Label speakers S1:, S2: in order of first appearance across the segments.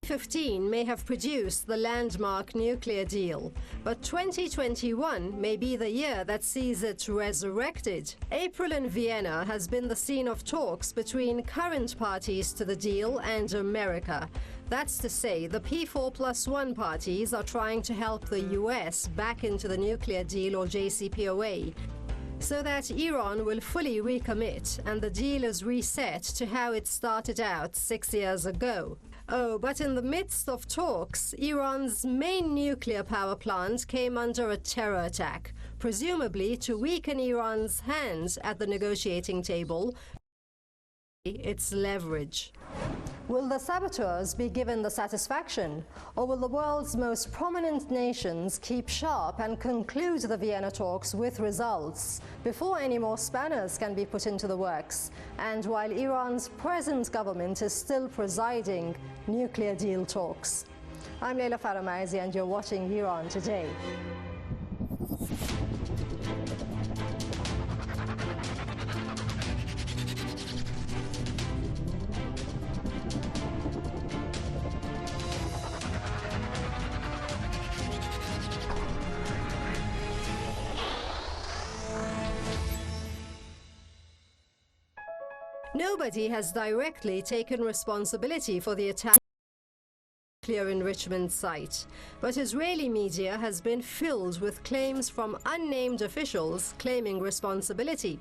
S1: 2015 may have produced the landmark nuclear deal, but 2021 may be the year that sees it resurrected. April in Vienna has been the scene of talks between current parties to the deal and America. That's to say, the P4+1 parties are trying to help the US back into the nuclear deal, or JCPOA, so that Iran will fully recommit and the deal is reset to how it started out 6 years ago. Oh, but in the midst of talks, Iran's main nuclear power plant came under a terror attack, presumably to weaken Iran's hand at the negotiating table, its leverage. Will the saboteurs be given the satisfaction, or will the world's most prominent nations keep sharp and conclude the Vienna talks with results before any more spanners can be put into the works, and while Iran's present government is still presiding nuclear deal talks? I'm Leila Faramarzi, and you're watching Iran Today. Nobody has directly taken responsibility for the attack on the nuclear enrichment site, but Israeli media has been filled with claims from unnamed officials claiming responsibility.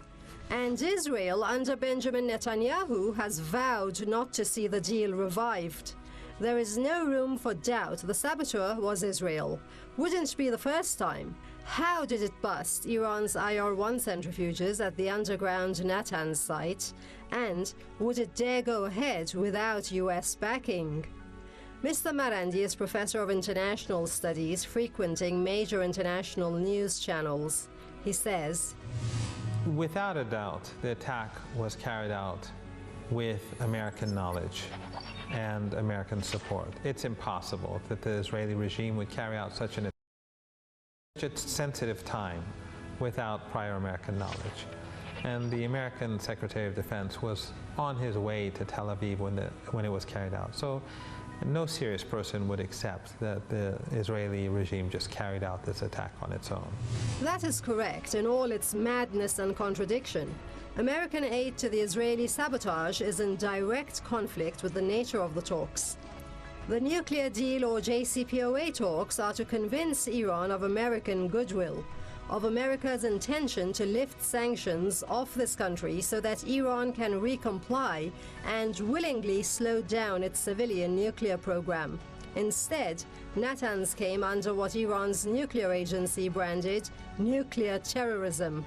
S1: And Israel, under Benjamin Netanyahu, has vowed not to see the deal revived. There is no room for doubt the saboteur was Israel. Wouldn't be the first time. How did it bust Iran's IR-1 centrifuges at the underground Natanz site? And would it dare go ahead without US backing? Mr. Marandi is Professor of International Studies, frequenting major international news channels. He says,
S2: without a doubt, the attack was carried out with American knowledge and American support. It's impossible that the Israeli regime would carry out such an sensitive time without prior American knowledge. And the American Secretary of Defense was on his way to Tel Aviv when it was carried out. So no serious person would accept that the Israeli regime just carried out this attack on its own.
S1: That is correct in all its madness and contradiction. American aid to the Israeli sabotage is in direct conflict with the nature of the talks. The nuclear deal, or JCPOA talks, are to convince Iran of American goodwill, of America's intention to lift sanctions off this country so that Iran can recomply and willingly slow down its civilian nuclear program. Instead, Natanz came under what Iran's nuclear agency branded nuclear terrorism.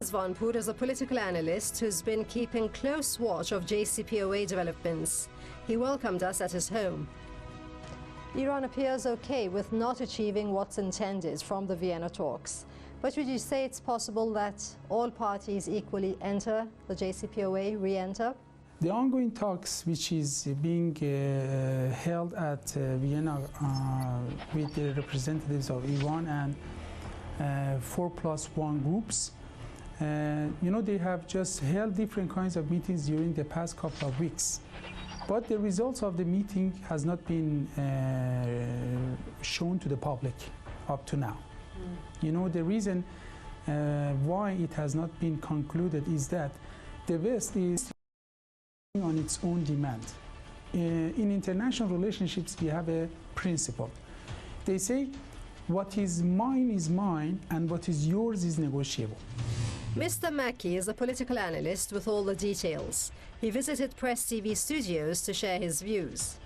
S1: Vanpour is a political analyst who's been keeping close watch of JCPOA developments. He welcomed us at his home. Iran appears okay with not achieving what's intended from the Vienna talks. But would you say it's possible that all parties equally enter the JCPOA, re-enter?
S3: The ongoing talks, which is being held at Vienna with the representatives of Iran and 4+1 groups, they have just held different kinds of meetings during the past couple of weeks. But the results of the meeting has not been shown to the public up to now. The reason why it has not been concluded is that the West is on its own demand. In international relationships, we have a principle. They say, what is mine, and what is yours is negotiable.
S1: Mr. Mackey is a political analyst with all the details. He visited Press TV studios to share his views.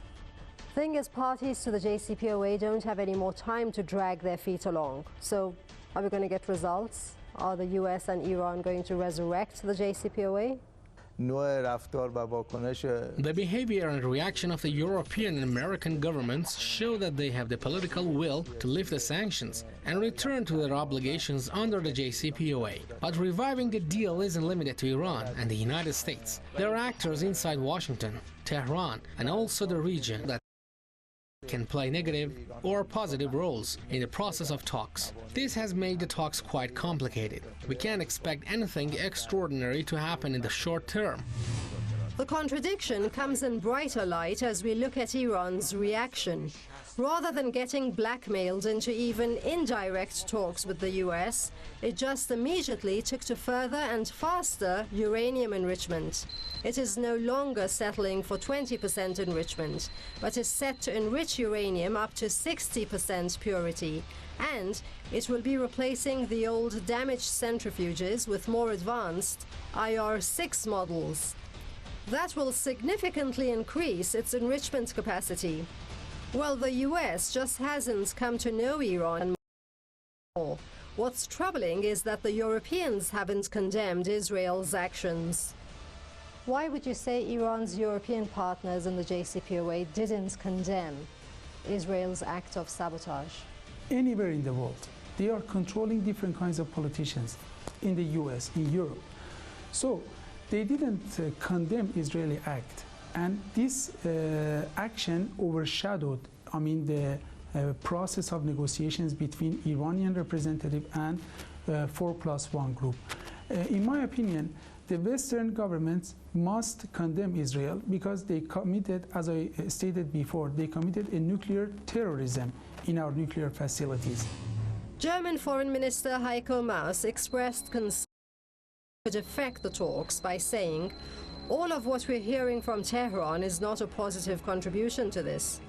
S1: Thing is, parties to the JCPOA don't have any more time to drag their feet along. So, are we going to get results? Are the US and Iran going to resurrect the JCPOA?
S4: The behavior and reaction of the European and American governments show that they have the political will to lift the sanctions and return to their obligations under the JCPOA. But reviving the deal isn't limited to Iran and the United States. There are actors inside Washington, Tehran, and also the region that can play negative or positive roles in the process of talks. This has made the talks quite complicated. We can't expect anything extraordinary to happen in the short term.
S1: The contradiction comes in brighter light as we look at Iran's reaction. Rather than getting blackmailed into even indirect talks with the US, it just immediately took to further and faster uranium enrichment. It is no longer settling for 20% enrichment, but is set to enrich uranium up to 60% purity, and it will be replacing the old damaged centrifuges with more advanced IR-6 models. That will significantly increase its enrichment capacity. Well, the US just hasn't come to know Iran more. What's troubling is that the Europeans haven't condemned Israel's actions. Why would you say Iran's European partners in the JCPOA didn't condemn Israel's act of sabotage?
S3: Anywhere in the world, they are controlling different kinds of politicians in the US, in Europe. So they didn't condemn Israeli act, and this action overshadowed, the process of negotiations between Iranian representative and 4+1 group. In my opinion, the Western governments must condemn Israel because they committed, as I stated before, they committed a nuclear terrorism in our nuclear facilities.
S1: German Foreign Minister Heiko Maas expressed concern could affect the talks by saying, "All of what we're hearing from Tehran is not a positive contribution to this."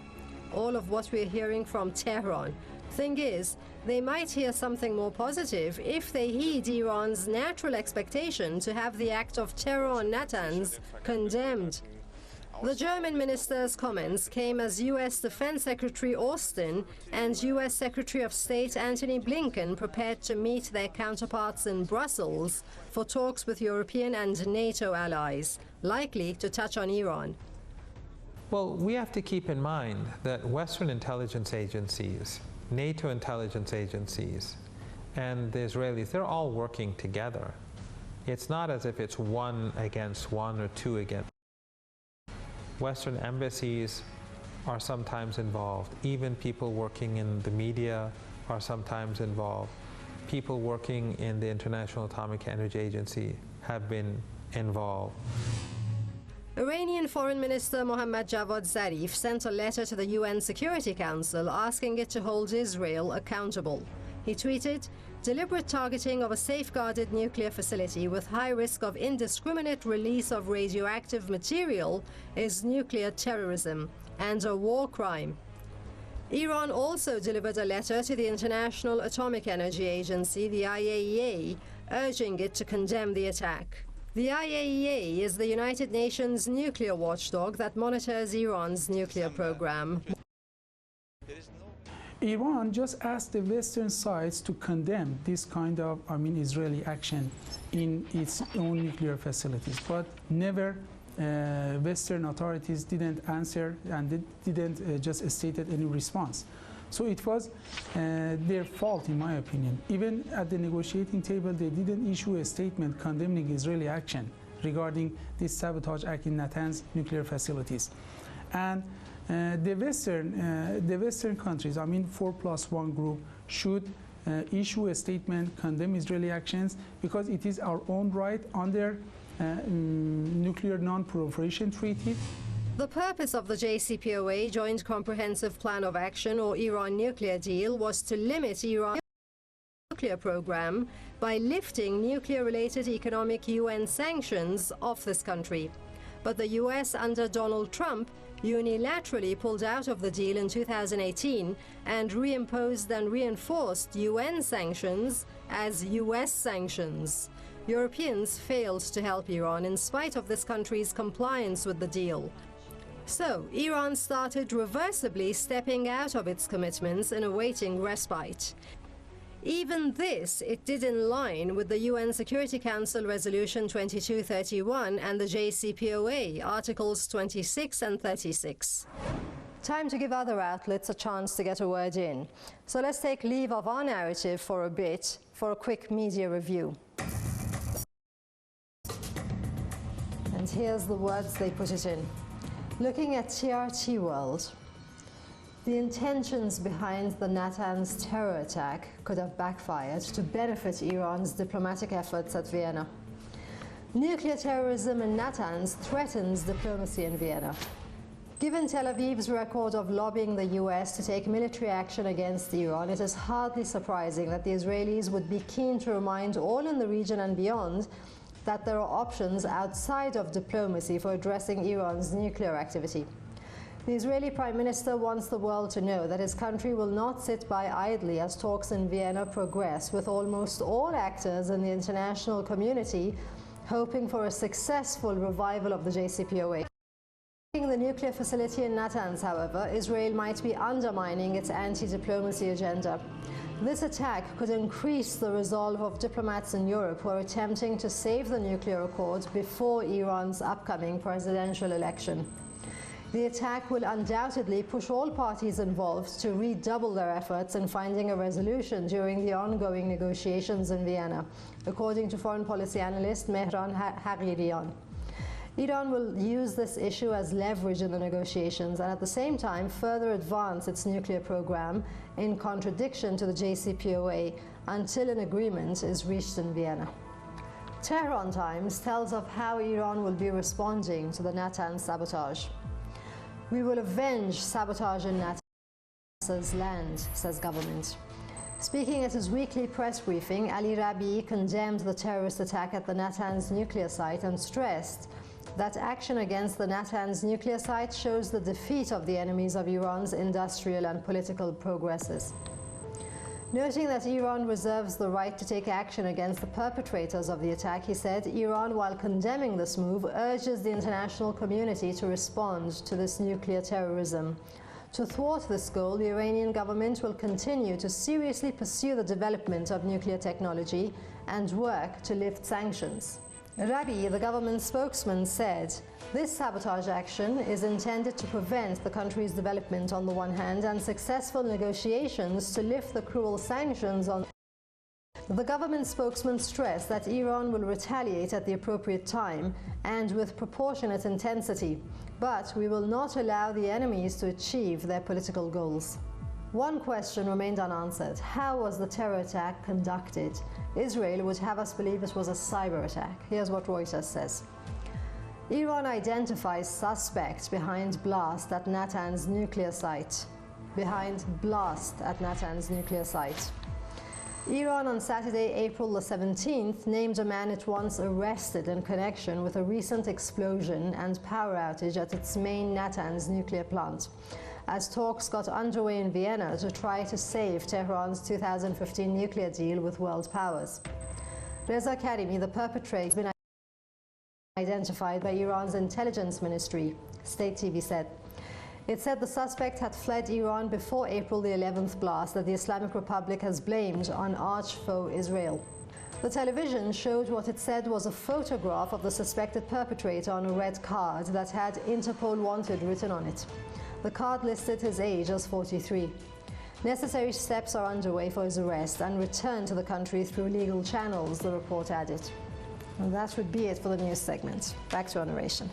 S1: All of what we're hearing from Tehran. Thing is, they might hear something more positive if they heed Iran's natural expectation to have the act of terror on Natanz condemned. The German minister's comments came as U.S. Defense Secretary Austin and U.S. Secretary of State Antony Blinken prepared to meet their counterparts in Brussels for talks with European and NATO allies, likely to touch on Iran.
S2: Well, we have to keep in mind that Western intelligence agencies, NATO intelligence agencies, and the Israelis, they're all working together. It's not as if it's one against one or two against. Western embassies are sometimes involved. Even people working in the media are sometimes involved. People working in the International Atomic Energy Agency have been involved.
S1: Iranian Foreign Minister Mohammad Javad Zarif sent a letter to the UN Security Council asking it to hold Israel accountable. He tweeted, "Deliberate targeting of a safeguarded nuclear facility with high risk of indiscriminate release of radioactive material is nuclear terrorism and a war crime." Iran also delivered a letter to the International Atomic Energy Agency, the IAEA, urging it to condemn the attack. The IAEA is the United Nations nuclear watchdog that monitors Iran's nuclear program.
S3: Iran just asked the Western sides to condemn this kind of, Israeli action in its own nuclear facilities, but never Western authorities didn't answer and they didn't just stated any response. So it was their fault, in my opinion. Even at the negotiating table, they didn't issue a statement condemning Israeli action regarding this sabotage act in Natanz nuclear facilities. And the Western countries, 4+1 group, should issue a statement, condemn Israeli actions, because it is our own right under Nuclear Non-Proliferation Treaty.
S1: The purpose of the JCPOA Joint Comprehensive Plan of Action, or Iran nuclear deal, was to limit Iran's nuclear program by lifting nuclear-related economic UN sanctions off this country. But the US under Donald Trump unilaterally pulled out of the deal in 2018 and reimposed and reinforced UN sanctions as US sanctions. Europeans failed to help Iran in spite of this country's compliance with the deal. So, Iran started reversibly stepping out of its commitments and awaiting respite. Even this it did in line with the UN Security Council Resolution 2231 and the JCPOA Articles 26 and 36. Time to give other outlets a chance to get a word in. So let's take leave of our narrative for a bit for a quick media review. And here's the words they put it in. Looking at TRT World, the intentions behind the Natanz terror attack could have backfired to benefit Iran's diplomatic efforts at Vienna. Nuclear terrorism in Natanz threatens diplomacy in Vienna. Given Tel Aviv's record of lobbying the US to take military action against Iran, it is hardly surprising that the Israelis would be keen to remind all in the region and beyond that there are options outside of diplomacy for addressing Iran's nuclear activity. The Israeli Prime Minister wants the world to know that his country will not sit by idly as talks in Vienna progress, with almost all actors in the international community hoping for a successful revival of the JCPOA. The nuclear facility in Natanz, however, Israel might be undermining its anti-diplomacy agenda. This attack could increase the resolve of diplomats in Europe who are attempting to save the nuclear accord before Iran's upcoming presidential election. The attack will undoubtedly push all parties involved to redouble their efforts in finding a resolution during the ongoing negotiations in Vienna, according to foreign policy analyst Mehran Hagirian. Iran will use this issue as leverage in the negotiations and at the same time further advance its nuclear program in contradiction to the JCPOA until an agreement is reached in Vienna. Tehran Times tells of how Iran will be responding to the Natanz sabotage. "We will avenge sabotage in Natanz's land," says government. Speaking at his weekly press briefing, Ali Rabi'i condemned the terrorist attack at the Natanz nuclear site and stressed that action against the Natanz nuclear site shows the defeat of the enemies of Iran's industrial and political progresses. Noting that Iran reserves the right to take action against the perpetrators of the attack, he said Iran, while condemning this move, urges the international community to respond to this nuclear terrorism. To thwart this goal, the Iranian government will continue to seriously pursue the development of nuclear technology and work to lift sanctions. Rabi, the government spokesman, said this sabotage action is intended to prevent the country's development on the one hand and successful negotiations to lift the cruel sanctions on. The government spokesman stressed that Iran will retaliate at the appropriate time and with proportionate intensity, but we will not allow the enemies to achieve their political goals. One question remained unanswered. How was the terror attack conducted? Israel would have us believe it was a cyber attack. Here's what Reuters says. Iran identifies suspect behind blast at Natanz nuclear site. Iran on Saturday, April the 17th, named a man it once arrested in connection with a recent explosion and power outage at its main Natanz nuclear plant, as talks got underway in Vienna to try to save Tehran's 2015 nuclear deal with world powers. Reza Karimi, the perpetrator, has been identified by Iran's intelligence ministry, state TV said. It said the suspect had fled Iran before April the 11th blast that the Islamic Republic has blamed on arch-foe Israel. The television showed what it said was a photograph of the suspected perpetrator on a red card that had Interpol Wanted written on it. The card listed his age as 43. Necessary steps are underway for his arrest and return to the country through legal channels, the report added. And that would be it for the news segment. Back to our narration.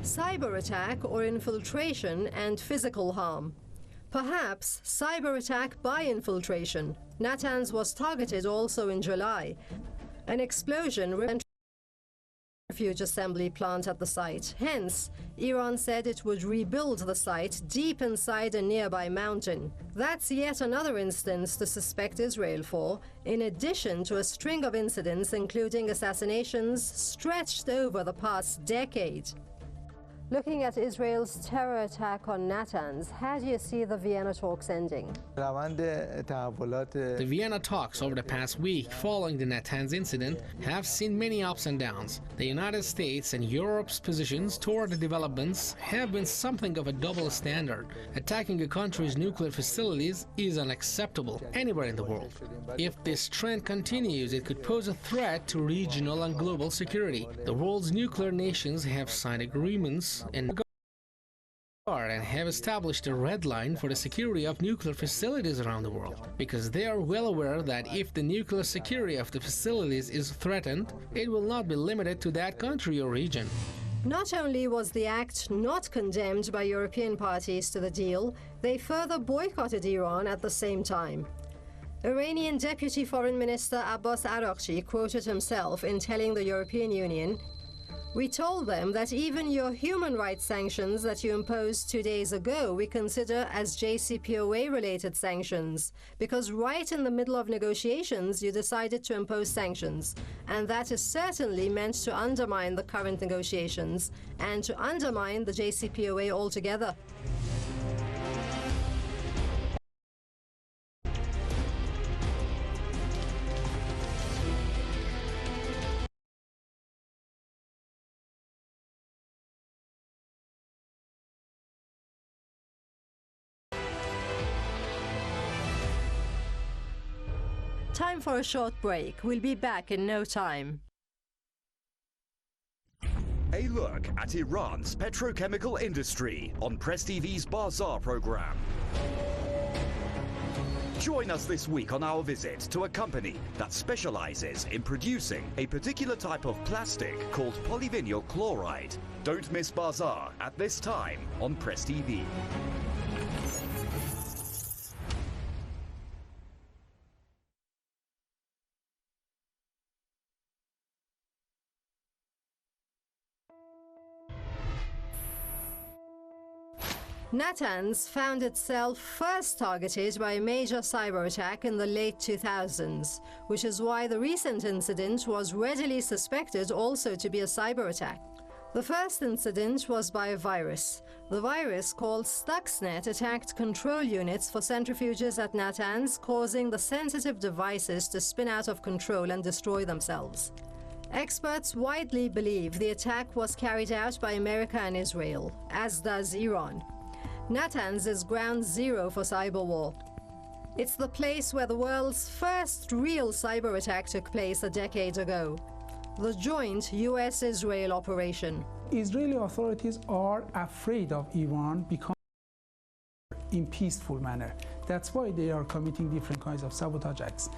S1: Cyber attack or infiltration and physical harm. Perhaps cyber attack by infiltration. Natanz was targeted also in July. An explosion refuge assembly plant at the site. Hence, Iran said it would rebuild the site deep inside a nearby mountain. That's yet another instance to suspect Israel for, in addition to a string of incidents including assassinations stretched over the past decade. Looking at Israel's terror attack on Natanz, how do you see the Vienna talks ending?
S4: The Vienna talks over the past week following the Natanz incident have seen many ups and downs. The United States and Europe's positions toward the developments have been something of a double standard. Attacking a country's nuclear facilities is unacceptable anywhere in the world. If this trend continues, it could pose a threat to regional and global security. The world's nuclear nations have signed agreements and have established a red line for the security of nuclear facilities around the world, because they are well aware that if the nuclear security of the facilities is threatened, it will not be limited to that country or region.
S1: Not only was the act not condemned by European parties to the deal, they further boycotted Iran at the same time. Iranian Deputy Foreign Minister Abbas Araghchi quoted himself in telling the European Union, "We told them that even your human rights sanctions that you imposed 2 days ago we consider as JCPOA-related sanctions, because right in the middle of negotiations you decided to impose sanctions, and that is certainly meant to undermine the current negotiations and to undermine the JCPOA altogether." Time for a short break. We'll be back in no time.
S5: A look at Iran's petrochemical industry on Press TV's Bazaar program. Join us this week on our visit to a company that specializes in producing a particular type of plastic called polyvinyl chloride. Don't miss Bazaar at this time on Press TV.
S1: Natanz found itself first targeted by a major cyber attack in the late 2000s, which is why the recent incident was readily suspected also to be a cyber attack. The first incident was by a virus. The virus, called Stuxnet, attacked control units for centrifuges at Natanz, causing the sensitive devices to spin out of control and destroy themselves. Experts widely believe the attack was carried out by America and Israel, as does Iran. Natanz is ground zero for cyber war. It's the place where the world's first real cyber attack took place a decade ago, the joint US-Israel operation.
S3: Israeli authorities are afraid of Iran because in peaceful manner. That's why they are committing different kinds of sabotage acts.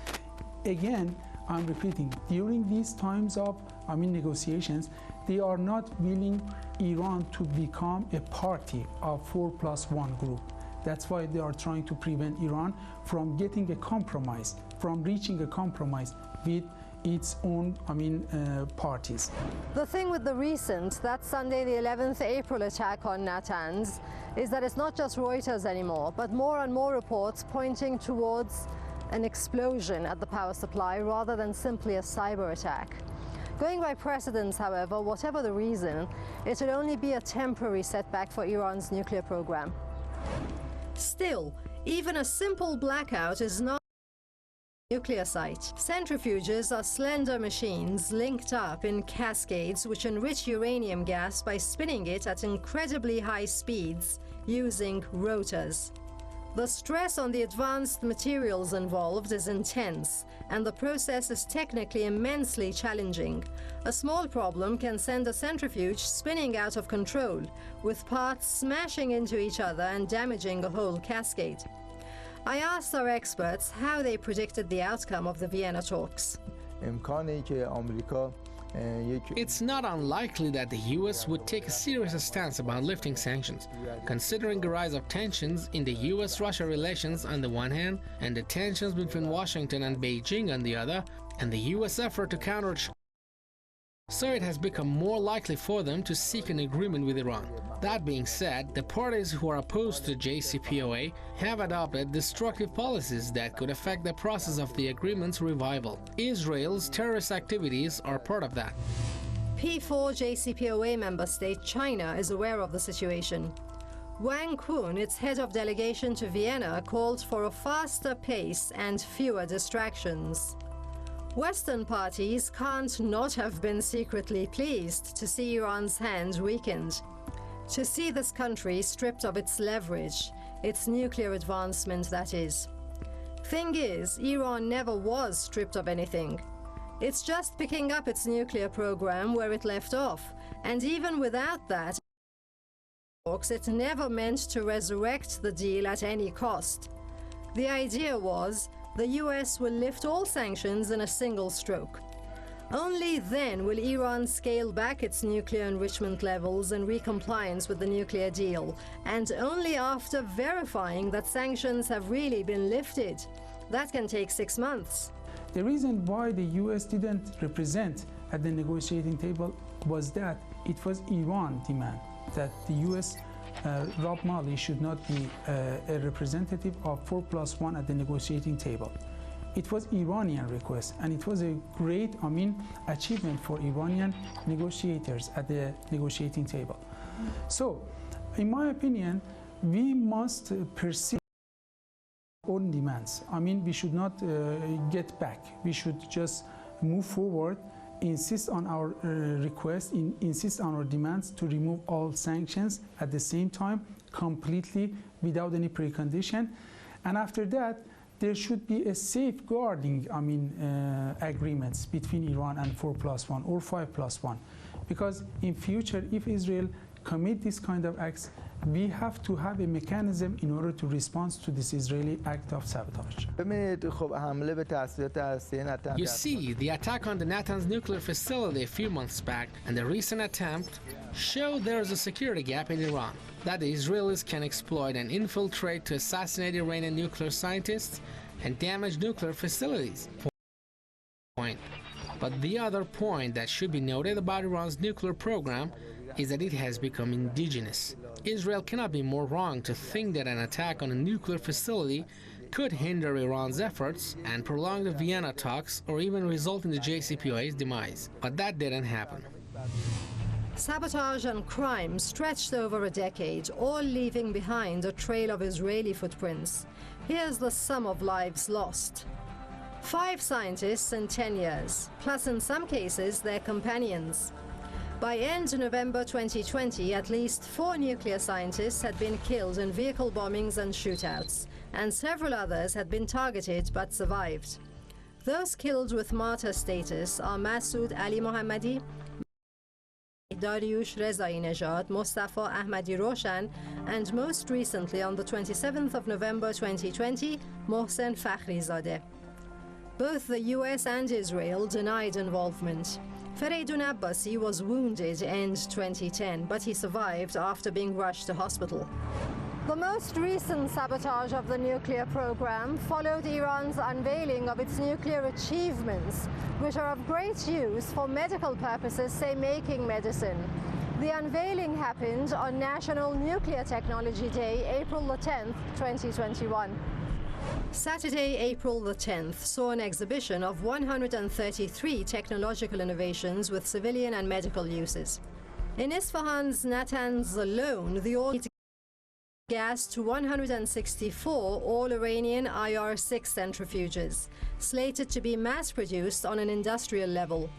S3: Again, I'm repeating, during these times of negotiations, they are not willing Iran to become a party of 4+1 group. That's why they are trying to prevent Iran from getting a compromise, from reaching a compromise with its own parties.
S1: The thing with the recent, that Sunday the 11th April attack on Natanz, is that it's not just Reuters anymore, but more and more reports pointing towards an explosion at the power supply rather than simply a cyber attack. Going by precedents, however, whatever the reason, it will only be a temporary setback for Iran's nuclear program. Still, even a simple blackout is not a nuclear site. Centrifuges are slender machines linked up in cascades which enrich uranium gas by spinning it at incredibly high speeds using rotors. The stress on the advanced materials involved is intense, and the process is technically immensely challenging. A small problem can send a centrifuge spinning out of control, with parts smashing into each other and damaging a whole cascade. I asked our experts how they predicted the outcome of the Vienna talks.
S4: It's not unlikely that the US would take a serious stance about lifting sanctions, considering the rise of tensions in the US-Russia relations on the one hand, and the tensions between Washington and Beijing on the other, and the US effort to counter China. So it has become more likely for them to seek an agreement with Iran. That being said, the parties who are opposed to JCPOA have adopted destructive policies that could affect the process of the agreement's revival. Israel's terrorist activities are part of that.
S1: P4 JCPOA member state China is aware of the situation. Wang Kun, its head of delegation to Vienna, called for a faster pace and fewer distractions. Western parties can't not have been secretly pleased to see Iran's hand weakened, to see this country stripped of its leverage, its nuclear advancement, that is. Thing is, Iran never was stripped of anything. It's just picking up its nuclear program where it left off, and even without that, it never meant to resurrect the deal at any cost. The idea was, the US will lift all sanctions in a single stroke. Only then will Iran scale back its nuclear enrichment levels in recompliance with the nuclear deal, and only after verifying that sanctions have really been lifted. That can take 6 months.
S3: The reason why the US didn't represent at the negotiating table was that it was Iran demand that the US Rob Mali should not be a representative of 4+1 at the negotiating table. It was Iranian request, and it was a great, achievement for Iranian negotiators at the negotiating table. So, in my opinion, we must pursue our own demands. We should not get back. We should just move forward, insist on our request, insist on our demands to remove all sanctions at the same time, completely, without any precondition. And after that, there should be a safeguarding agreements between Iran and 4+1 or 5+1. Because in future, if Israel commit this kind of acts, we have to have a mechanism in order to respond to this Israeli act of sabotage.
S4: You see, the attack on the Natanz nuclear facility a few months back and the recent attempt show there is a security gap in Iran that the Israelis can exploit and infiltrate to assassinate Iranian nuclear scientists and damage nuclear facilities. But the other point that should be noted about Iran's nuclear program is that it has become indigenous. Israel cannot be more wrong to think that an attack on a nuclear facility could hinder Iran's efforts and prolong the Vienna talks or even result in the JCPOA's demise. But that didn't happen.
S1: Sabotage and crime stretched over a decade, all leaving behind a trail of Israeli footprints. Here's the sum of lives lost. 5 scientists in 10 years, plus in some cases their companions. By end November 2020, at least 4 nuclear scientists had been killed in vehicle bombings and shootouts, and several others had been targeted but survived. Those killed with martyr status are Masoud Ali Mohammadi, Dariush Rezai-Nejad, Mustafa Ahmadi Roshan, and most recently on the 27th of November 2020, Mohsen Fakhrizadeh. Both the US and Israel denied involvement. Fereydun Abbasi was wounded end 2010, but he survived after being rushed to hospital. The most recent sabotage of the nuclear program followed Iran's unveiling of its nuclear achievements, which are of great use for medical purposes, say making medicine. The unveiling happened on National Nuclear Technology Day, April the 10th, 2021. Saturday, April the 10th, saw an exhibition of 133 technological innovations with civilian and medical uses. In Isfahan's Natanz alone, the audience gassed to 164 all-Iranian IR-6 centrifuges, slated to be mass-produced on an industrial level.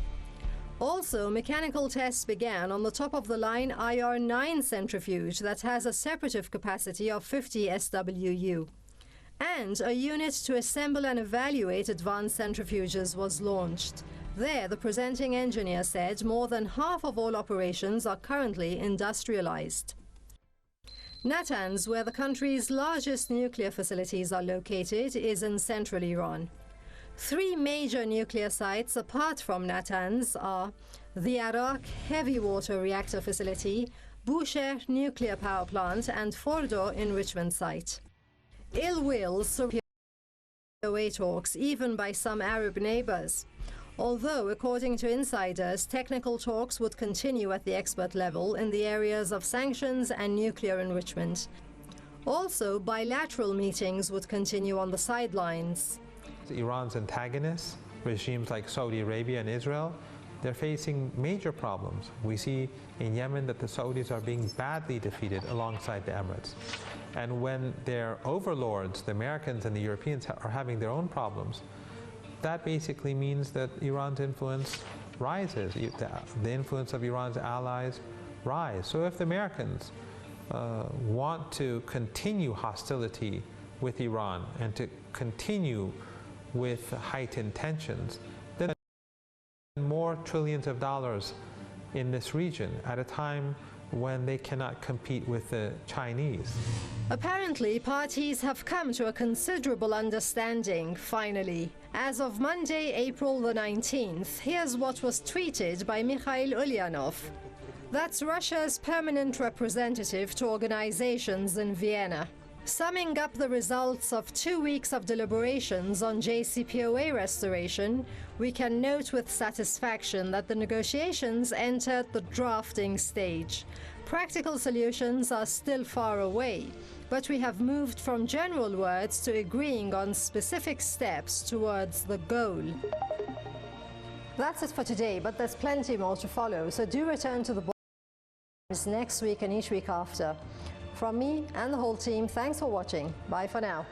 S1: Also, mechanical tests began on the top-of-the-line IR-9 centrifuge that has a separative capacity of 50 SWU. And a unit to assemble and evaluate advanced centrifuges was launched. There, the presenting engineer said more than half of all operations are currently industrialized. Natanz, where the country's largest nuclear facilities are located, is in central Iran. 3 major nuclear sites apart from Natanz are the Arak heavy water reactor facility, Bushehr nuclear power plant, and Fordo enrichment site. Ill will surrounds JCPOA talks, even by some Arab neighbors. Although, according to insiders, technical talks would continue at the expert level in the areas of sanctions and nuclear enrichment. Also, bilateral meetings would continue on the sidelines.
S2: Iran's antagonists, regimes like Saudi Arabia and Israel, they're facing major problems. We see in Yemen that the Saudis are being badly defeated alongside the Emirates. And when their overlords, the Americans and the Europeans, are having their own problems, that basically means that Iran's influence rises. The influence of Iran's allies rise. So if the Americans want to continue hostility with Iran and to continue with heightened tensions, then more trillions of dollars in this region at a time when they cannot compete with the Chinese.
S1: Apparently, parties have come to a considerable understanding, finally. As of Monday, April the 19th, here's what was tweeted by Mikhail Ulyanov. That's Russia's permanent representative to organizations in Vienna. Summing up the results of 2 weeks of deliberations on JCPOA restoration, we can note with satisfaction that the negotiations entered the drafting stage. Practical solutions are still far away, but we have moved from general words to agreeing on specific steps towards the goal. That's it for today, but there's plenty more to follow, so do return to the board next week and each week after. From me and the whole team, thanks for watching. Bye for now.